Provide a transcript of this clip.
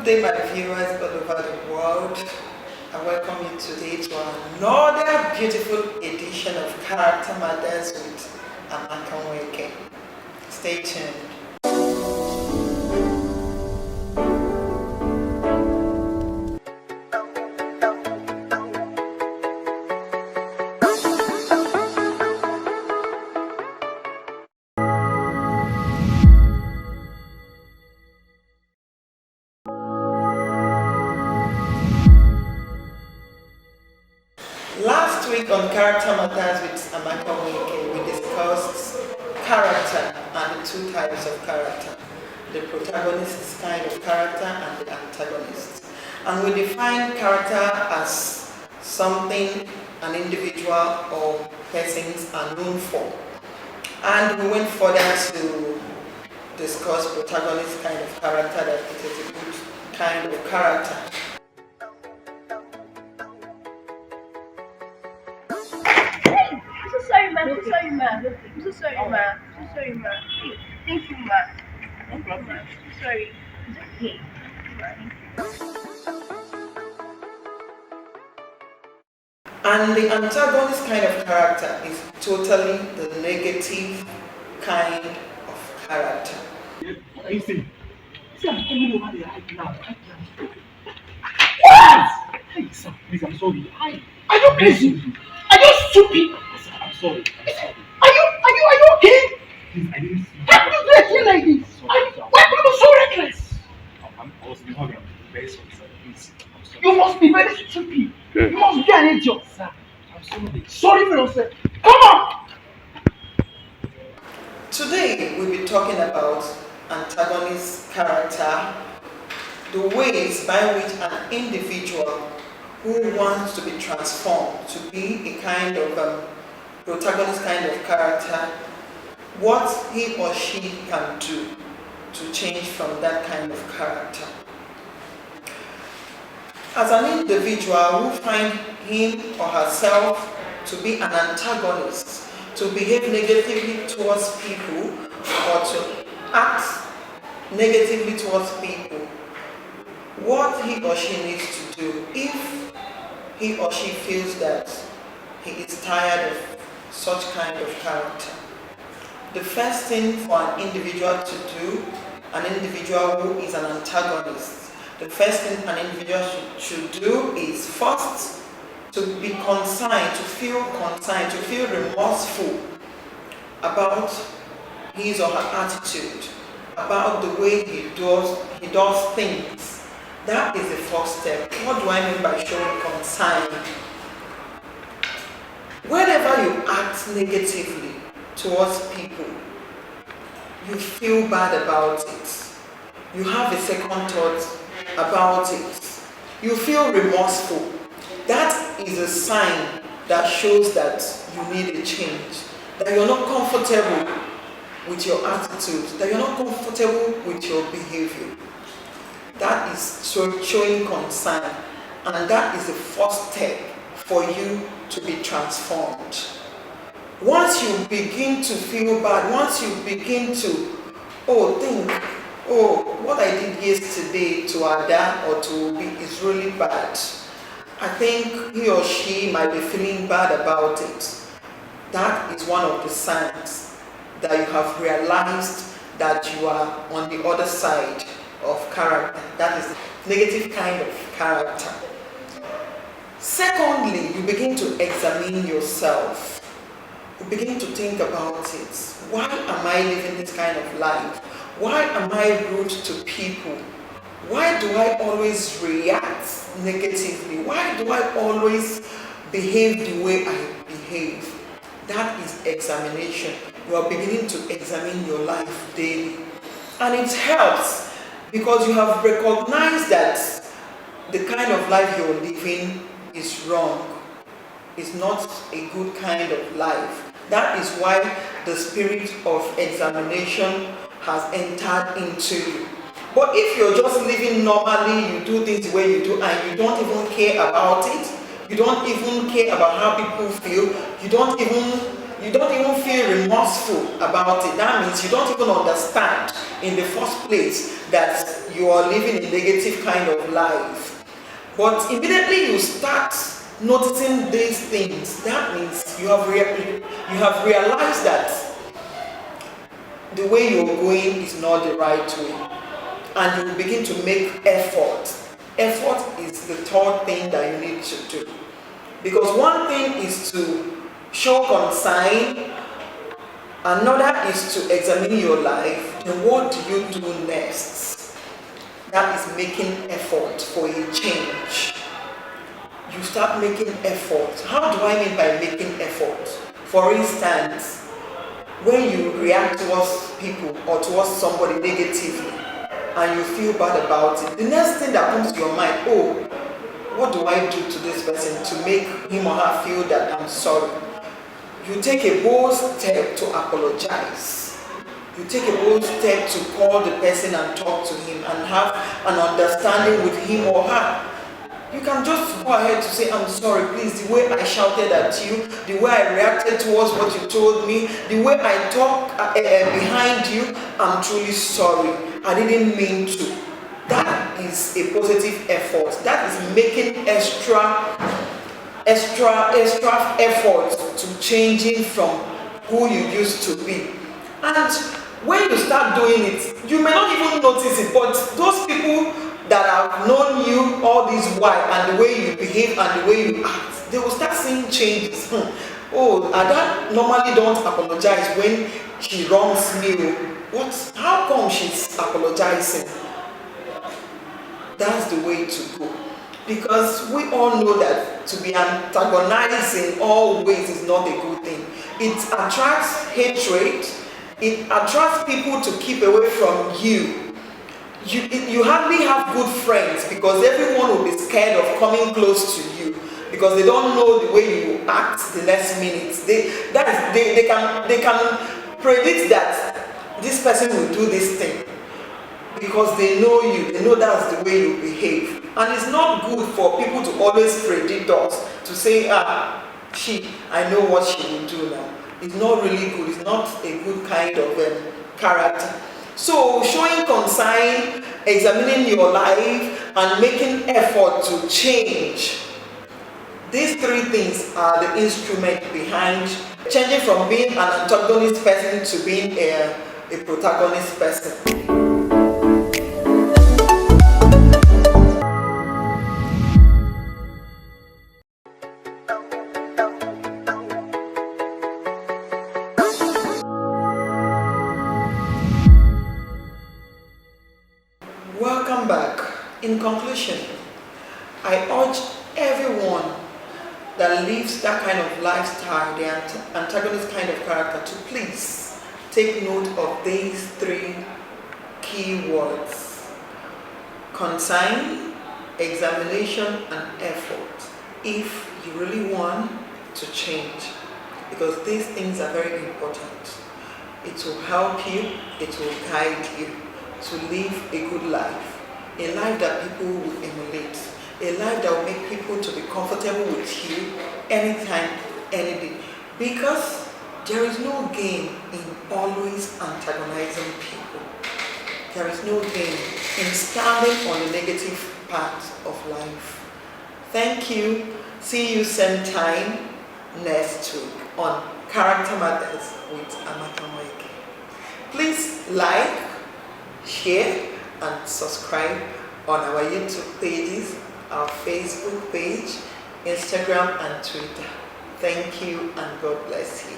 day, my viewers all over the world. I welcome you today to another beautiful edition of Character Matters with Antagonist. Stay tuned. Last week on Character Matters with Antagonist, we discussed character and the two types of character, the protagonist kind of character and the antagonist. And we defined character as something an individual or persons are known for. And we went further to discuss protagonist kind of character, that it is a good kind of character. I'm so sorry, ma. I'm so sorry, ma. I'm so sorry, ma. Thank you, ma. Thank you, ma. I'm sorry. It's okay. And the antagonist kind of character is totally the negative kind of character. You see, I'm coming over there right now. What? Hey, sir, please, I'm sorry. Are you crazy? Are you stupid? Sir, I'm sorry. Are you okay? Please, I didn't see. How could you do a thing like this? Why could you be so reckless? I was very sorry, sir. Please, I'm sorry. You must be very stupid. You must be an idiot, sir. I'm sorry. Sorry for yourself. Come on! Today we'll be talking about antagonist character, the ways by which an individual who wants to be transformed to be a kind of protagonist kind of character, what he or she can do to change from that kind of character. As an individual who finds him or herself to be an antagonist, to behave negatively towards people or to act negatively towards people, what he or she needs to do if he or she feels that he is tired of such kind of character. The first thing for an individual to do, an individual who is an antagonist, the first thing an individual should do is first to be concerned, to feel remorseful about his or her attitude, about the way he does things. That is the first step. What do I mean by showing concern? Whenever you act negatively towards people, you feel bad about it. You have a second thought about it. You feel remorseful. That is a sign that shows that you need a change, that you're not comfortable with your attitude, that you're not comfortable with your behavior. That is showing concern, and that is the first step for you to be transformed. Once you begin to feel bad, once you begin to think, what I did yesterday to Ada or to Obi is really bad, I think he or she might be feeling bad about it. That is one of the signs that you have realized that you are on the other side of character. That is the negative kind of character. Secondly, you begin to examine yourself. You begin to think about it. Why am I living this kind of life? Why am I rude to people? Why do I always react negatively? Why do I always behave the way I behave? That is examination. You are beginning to examine your life daily. And it helps because you have recognized that the kind of life you're living is wrong. It's not a good kind of life. That is why the spirit of examination has entered into you. But if you're just living normally, you do things the way you do, and you don't even care about it, you don't even care about how people feel, you don't even you don't even feel remorseful about it. That means you don't even understand in the first place that you are living a negative kind of life. But immediately you start noticing these things, that means you have realized that the way you're going is not the right way, and you begin to make effort. Effort is the third thing that you need to do, because one thing is to show concern, another is to examine your life. Then what do you do next? That is making effort for a change. You start making effort. How do I mean by making effort? For instance, when you react towards people or towards somebody negatively and you feel bad about it, the next thing that comes to your mind, oh, what do I do to this person to make him or her feel that I'm sorry? You take a bold step to apologize. You take a bold step to call the person and talk to him and have an understanding with him or her. You can just go ahead to say, I'm sorry, please, the way I shouted at you, the way I reacted towards what you told me, the way I talked behind you, I'm truly sorry. I didn't mean to. That is a positive effort. That is making extra effort to changing from who you used to be. And when you start doing it, you may not even notice it, but those people that have known you all this while and the way you behave and the way you act, they will start seeing changes. Oh, Ada normally don't apologize when she wrongs me. What? How come she's apologizing? That's the way to go. Because we all know that to be antagonizing always is not a good thing. It attracts hatred. It attracts people to keep away from you. You hardly have good friends because everyone will be scared of coming close to you because they don't know the way you act the next minute. They can predict that this person will do this thing because they know you. They know that's the way you behave. And it's not good for people to always predict us, to say, I know what she will do now. It's not really good. It's not a good kind of character. So showing concern, examining your life, and making effort to change. These three things are the instrument behind changing from being an antagonist person to being a protagonist person. Welcome back. In conclusion, I urge everyone that lives that kind of lifestyle, the antagonist kind of character, to please take note of these three key words: concern, examination, and effort, if you really want to change, because these things are very important. It will help you, it will guide you to live a good life, a life that people will emulate, a life that will make people to be comfortable with you anytime, any day. Because there is no gain in always antagonizing people. There is no gain in standing on the negative part of life. Thank you. See you same time next week on Character Matters with Amaka Moike. Please like, share, and subscribe on our YouTube pages, our Facebook page, Instagram, and Twitter. Thank you, and God bless you.